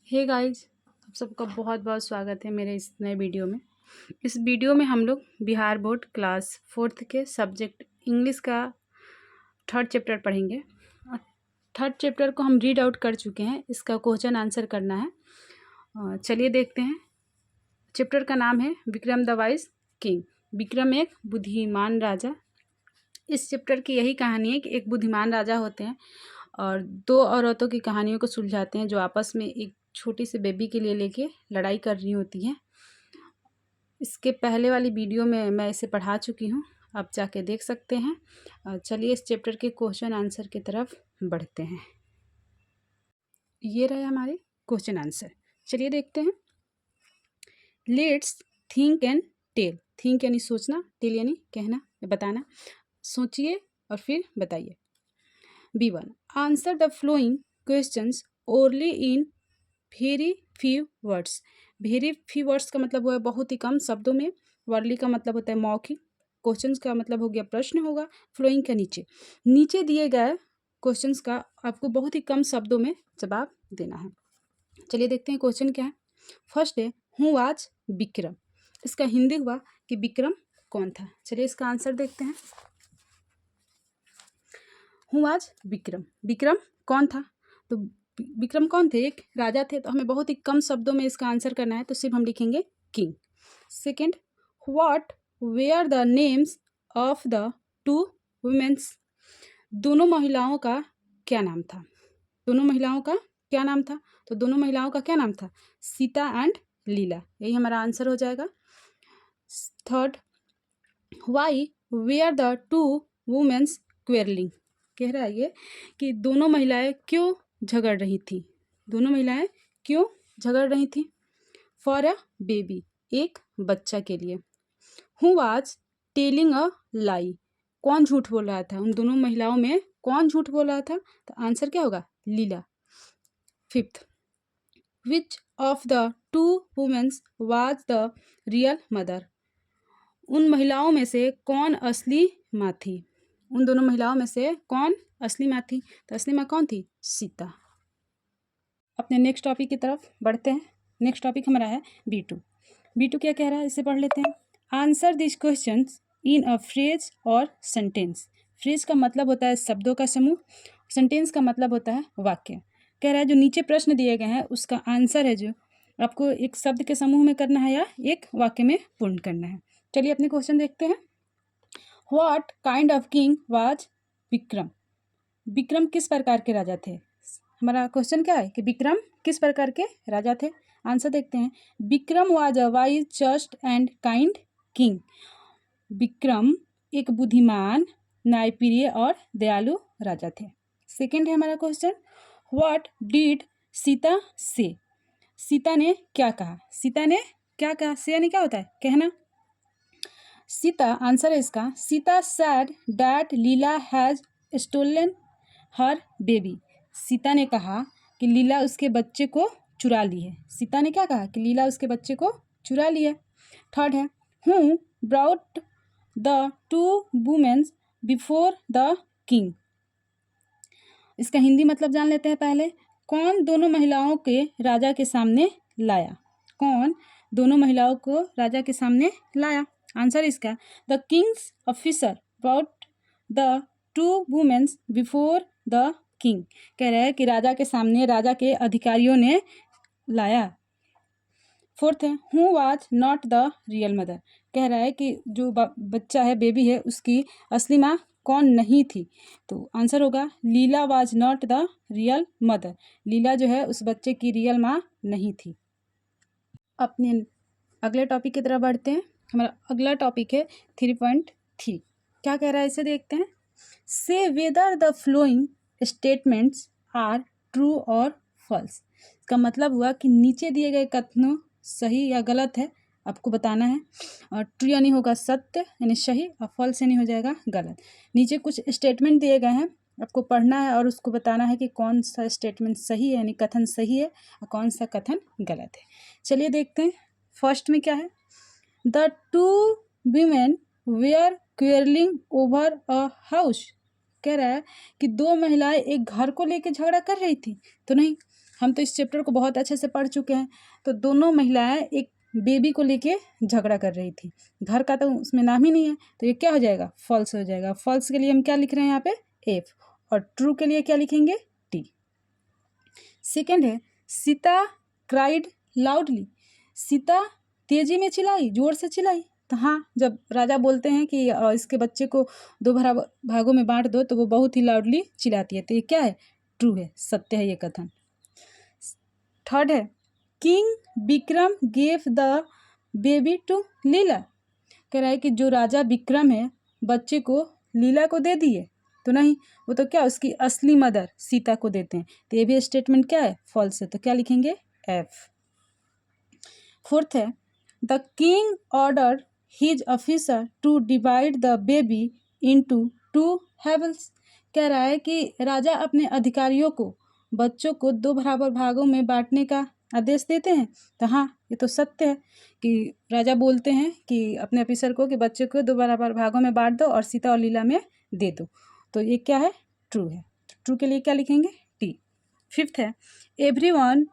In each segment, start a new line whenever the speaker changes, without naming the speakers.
Hey guys, आप सबका बहुत बहुत स्वागत है मेरे इस नए वीडियो में। इस वीडियो में हम लोग बिहार बोर्ड क्लास 4th के सब्जेक्ट इंग्लिश का थर्ड चैप्टर पढ़ेंगे। थर्ड चैप्टर को हम रीड आउट कर चुके हैं, इसका क्वेश्चन आंसर करना है। चलिए देखते हैं। चैप्टर का नाम है Vikram the wise king. Vikram एक बुद्धिमान राजा। इस चैप्टर की यही कहानी है कि एक बुद्धिमान राजा होते हैं और दो औरतों की कहानियों को सुलझाते हैं जो आपस में एक छोटी सी बेबी के लिए लेके लड़ाई कर रही होती हैं। इसके पहले वाली वीडियो में मैं इसे पढ़ा चुकी हूँ, आप जाके देख सकते हैं। चलिए इस चैप्टर के क्वेश्चन आंसर की तरफ बढ़ते हैं। ये रहे हमारे क्वेश्चन आंसर, चलिए देखते हैं। Let's think and tell. Think यानी सोचना, टेल यानी कहना या बताना। सोचिए और फिर बताइए। B1 answer the flowing questions only in very few words. Very few words का मतलब हुआ है बहुत ही कम शब्दों में। वर्डली का मतलब होता है मौखिक। क्वेश्चंस का मतलब हो गया प्रश्न होगा। फ्लोइंग का नीचे नीचे दिए गए क्वेश्चंस का आपको बहुत ही कम शब्दों में जवाब देना है। चलिए देखते हैं क्वेश्चन क्या है। फर्स्ट है हु वाज विक्रम। इसका हिंदी हुआ कि विक्रम कौन था। चलिए इसका आंसर देखते हैं। हु वाज विक्रम, विक्रम कौन था। तो विक्रम कौन थे, एक राजा थे। तो हमें बहुत ही कम शब्दों में इसका आंसर करना है, तो सिर्फ हम लिखेंगे king. Second what were the names of the two womens. दोनों महिलाओं का क्या नाम था। दोनों महिलाओं का क्या नाम था। तो दोनों महिलाओं का क्या नाम था, सीता एंड लीला। यही हमारा आंसर हो जाएगा। Third why were the two womens quarrelling. कह रहा है ये कि दोनों महिलाएं क्यों झगड़ रही थी। दोनों महिलाएं क्यों झगड़ रही थी। फॉर अ बेबी, एक बच्चा के लिए। हु वाज टेलिंग अ लाई। कौन झूठ बोल रहा था, उन दोनों महिलाओं में कौन झूठ बोल रहा था। तो आंसर क्या होगा, Leela. Fifth which of the two womens was the real mother. उन महिलाओं में से कौन असली माँ थी। उन दोनों महिलाओं में से कौन असली माँ थी। तो असली माँ कौन थी, सीता। अपने नेक्स्ट टॉपिक की तरफ बढ़ते हैं। नेक्स्ट टॉपिक हमारा है B2। B2 क्या कह रहा है, इसे पढ़ लेते हैं। Answer this question in a phrase और सेंटेंस। फ्रेज का मतलब होता है शब्दों का समूह, सेंटेंस का मतलब होता है वाक्य। कह रहा है जो नीचे प्रश्न दिए गए हैं उसका आंसर है जो आपको एक शब्द के समूह में करना है या एक वाक्य में पूर्ण करना है। चलिए अपने क्वेश्चन देखते हैं। What kind of king was Vikram. Vikram किस प्रकार के राजा थे। हमारा क्वेश्चन क्या है कि विक्रम किस प्रकार के राजा थे। आंसर देखते हैं। Vikram was a wise just and kind king. Vikram एक बुद्धिमान, न्यायप्रिय और दयालु राजा थे। सेकंड है हमारा क्वेश्चन, व्हाट डिड सीता से। सीता ने क्या कहा। सीता ने क्या कहा, से यानी क्या होता है, कहना। सीता, आंसर है इसका, Sita said that Leela has stolen her baby. Sita ने कहा कि लीला उसके बच्चे को चुरा ली है। सीता ने क्या कहा कि लीला उसके बच्चे को चुरा ली है। थर्ड है who brought the two womens before the king. इसका हिंदी मतलब जान लेते हैं पहले। कौन दोनों महिलाओं के राजा के सामने लाया। कौन दोनों महिलाओं को राजा के सामने लाया। आंसर इसका the king's officer brought the two womens before the king. कह रहा है कि राजा के सामने राजा के अधिकारियों ने लाया। फोर्थ है who was not the real mother. कह रहा है कि जो बच्चा है, बेबी है, उसकी असली माँ कौन नहीं थी। तो आंसर होगा Leela was not the real mother. Leela जो है उस बच्चे की रियल माँ नहीं थी। अपने अगले टॉपिक की तरफ बढ़ते हैं। हमारा अगला टॉपिक है 3.3। क्या कह रहा है इसे देखते हैं। Say whether the following statements are true और फॉल्स। इसका मतलब हुआ कि नीचे दिए गए कथनों सही या गलत है, आपको बताना है। और ट्रू यानी होगा सत्य यानी सही, और फॉल्स यानी हो जाएगा गलत। नीचे कुछ स्टेटमेंट दिए गए हैं, आपको पढ़ना है और उसको बताना है कि कौन सा स्टेटमेंट सही है यानी कथन सही है और कौन सा कथन गलत है। चलिए देखते हैं। फर्स्ट में क्या है, the two women were quarrelling over a house. कह रहा है कि दो महिलाएं एक घर को लेकर झगड़ा कर रही थी। तो नहीं, हम तो इस चैप्टर को बहुत अच्छे से पढ़ चुके हैं। तो दोनों महिलाएं एक बेबी को लेके झगड़ा कर रही थी, घर का तो उसमें नाम ही नहीं है, तो ये क्या हो जाएगा, फॉल्स हो जाएगा। फॉल्स के लिए हम क्या लिख रहे हैं यहाँ पे, एफ, और ट्रू के लिए क्या लिखेंगे, टी। सेकेंड है सीता क्राइड लाउडली, सीता तेजी में चिल्लाई, जोर से चिल्लाई। तो हाँ, जब राजा बोलते हैं कि इसके बच्चे को 2 भागों में बांट दो, तो वो बहुत ही लाउडली चिल्लाती है। तो ये क्या है, ट्रू है, सत्य है ये कथन। थर्ड है king Vikram gave the baby to Leela, कह रहा है कि जो राजा विक्रम है बच्चे को लीला को दे दिए, तो नहीं, वो तो क्या उसकी असली मदर सीता को देते हैं। तो ये भी स्टेटमेंट क्या है, फॉल्स है, तो क्या लिखेंगे, एफ। फोर्थ है the king order his officer to divide the baby into 2 halves, कह रहा है कि राजा अपने अधिकारियों को बच्चों को 2 बराबर भागों में बांटने का आदेश देते हैं। तो हाँ, ये तो सत्य है कि राजा बोलते हैं कि अपने ऑफिसर को कि बच्चे को 2 बराबर भागों में बांट दो और सीता और लीला में दे दो। तो ये क्या है, ट्रू है। ट्रू के लिए क्या लिखेंगे, टी। फिफ्थ है everyone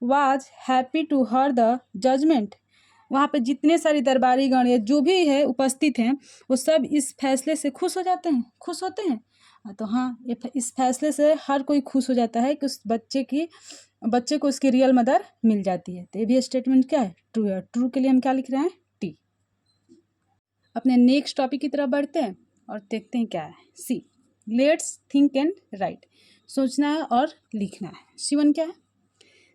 was happy to hear the judgement, वहाँ पे जितने सारे दरबारी गण या जो भी है उपस्थित हैं वो सब इस फैसले से खुश हो जाते हैं, खुश होते हैं। तो हाँ, इस फैसले से हर कोई खुश हो जाता है कि उस बच्चे को उसकी रियल मदर मिल जाती है। तो ये भी स्टेटमेंट क्या है, ट्रू है। ट्रू के लिए हम क्या लिख रहे हैं, टी। अपने नेक्स्ट टॉपिक की तरफ बढ़ते हैं और देखते हैं क्या है। C let's think and write, सोचना है और लिखना है। C1 क्या है,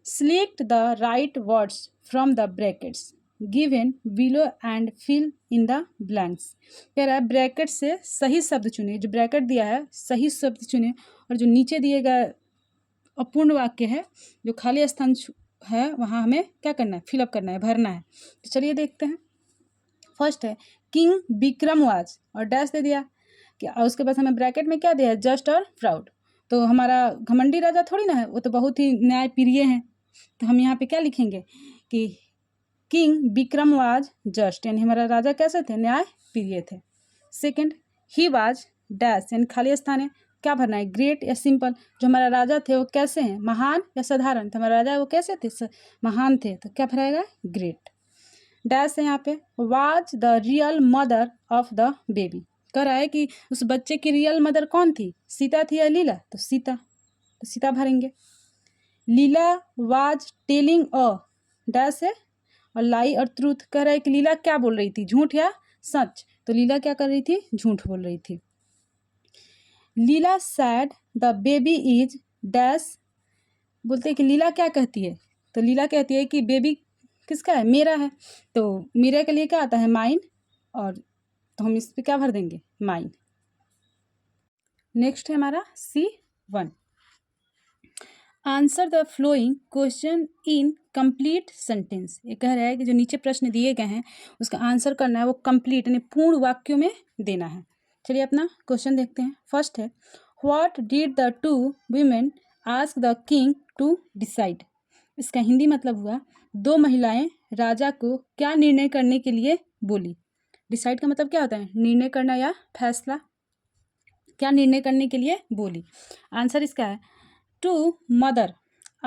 select the right words from the brackets given below and fill in the blanks, कह रहा है ब्रैकेट से सही शब्द चुने, जो ब्रैकेट दिया है सही शब्द चुने, और जो नीचे दिए गए अपूर्ण वाक्य है, जो खाली स्थान है, वहाँ हमें क्या करना है, फिलअप करना है, भरना है। तो चलिए देखते हैं। फर्स्ट है किंग विक्रम वाज, और डैश दे दिया कि उसके बाद हमें ब्रैकेट में क्या दिया है, जस्ट और प्राउड। तो हमारा घमंडी राजा थोड़ी ना है, वो तो बहुत ही न्यायप्रिय हैं। तो हम यहाँ पे क्या लिखेंगे कि किंग विक्रम वाज जस्ट, यानी हमारा राजा कैसे थे, न्याय प्रिय थे। सेकंड ही वाज डैश, यानी खाली स्थान है, क्या भरना है, ग्रेट या सिंपल। जो हमारा राजा थे वो कैसे हैं, महान या साधारण। तो हमारा राजा वो कैसे थे, महान थे, तो क्या भराएगा, ग्रेट। डैश है यहाँ पे was the real mother of the baby, कह रहा है कि उस बच्चे की रियल मदर कौन थी, सीता थी या लीला, तो सीता, तो सीता भरेंगे। लीला वाज टेलिंग अ डैश है और लाई और ट्रूथ, कह रहा है कि लीला क्या बोल रही थी, झूठ या सच। तो लीला क्या कर रही थी, झूठ बोल रही थी। Leela said the baby is dash, बोलते हैं कि लीला क्या कहती है, तो लीला कहती है कि बेबी किसका है, मेरा है। तो मेरे के लिए क्या आता है, माइन, और तो हम इस पे क्या भर देंगे, माइन। नेक्स्ट है हमारा C1, answer the flowing question in complete sentence. ये कह रहा है कि जो नीचे प्रश्न दिए गए हैं उसका आंसर करना है, वो कंप्लीट यानी पूर्ण वाक्यों में देना है। चलिए अपना क्वेश्चन देखते हैं। फर्स्ट है what did the 2 women ask the king to decide, इसका हिंदी मतलब हुआ 2 महिलाएं राजा को क्या निर्णय करने के लिए बोली। डिसाइड का मतलब क्या होता है, निर्णय करना या फैसला, क्या निर्णय करने के लिए बोली। आंसर इसका है two mother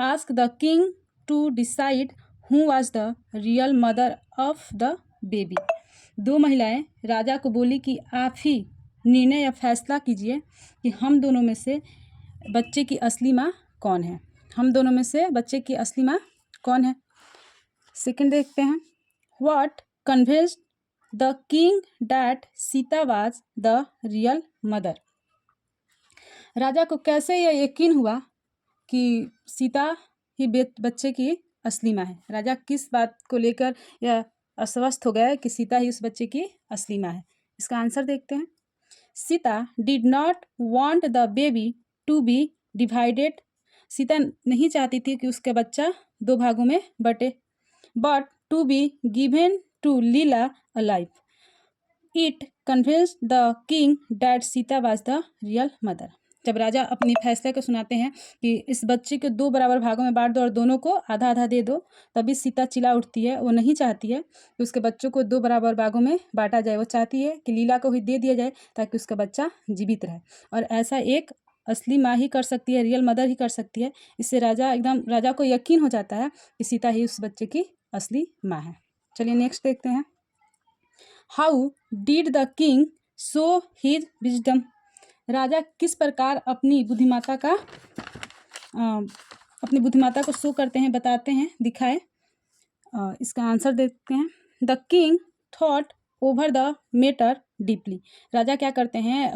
ask the king to decide who was the real mother of the baby, 2 महिलाएं राजा को बोली कि आप ही निर्णय या फैसला कीजिए कि हम दोनों में से बच्चे की असली माँ कौन है, हम दोनों में से बच्चे की असली माँ कौन है। सेकंड देखते हैं what convinced the king that Sita was the real mother, राजा को कैसे यह यकीन हुआ कि सीता ही बच्चे की असली माँ है। राजा किस बात को लेकर यह अस्वस्थ हो गया कि सीता ही उस बच्चे की असली माँ है। इसका आंसर देखते हैं। Sita did not want the baby to be divided, Sita नहीं चाहती थी कि उसका बच्चा 2 भागों में बटे, but to be given to Leela alive, it convinced the king that Sita was the real mother. जब राजा अपने फैसले को सुनाते हैं कि इस बच्चे को 2 बराबर भागों में बांट दो और दोनों को आधा आधा दे दो, तभी सीता चिल्ला उठती है। वो नहीं चाहती है कि उसके बच्चों को 2 बराबर भागों में बांटा जाए, वो चाहती है कि लीला को ही दे दिया जाए ताकि उसका बच्चा जीवित रहे। और ऐसा एक असली माँ ही कर सकती है, रियल मदर ही कर सकती है। इससे राजा को यकीन हो जाता है कि सीता ही उस बच्चे की असली माँ है। चलिए नेक्स्ट देखते हैं। How did the king show his wisdom? राजा किस प्रकार अपनी बुद्धिमत्ता को शो करते हैं, बताते हैं, दिखाए। इसका आंसर देखते हैं। The king thought over the matter deeply. राजा क्या करते हैं,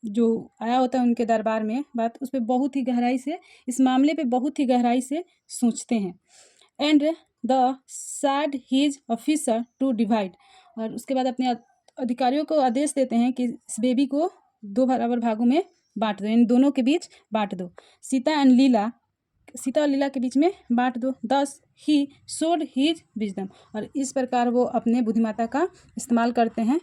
जो आया होता है उनके दरबार में बात, उस पर बहुत ही गहराई से, इस मामले पे बहुत ही गहराई से सोचते हैं। And the said his officer to divide. और उसके बाद अपने अधिकारियों को आदेश देते हैं कि इस बेबी को 2 बराबर भागों में बांट दो, इन दोनों के बीच बांट दो। सीता और लीला के बीच में बांट दो। दस ही शोड हिज विजडम। और इस प्रकार वो अपने बुद्धिमत्ता का इस्तेमाल करते हैं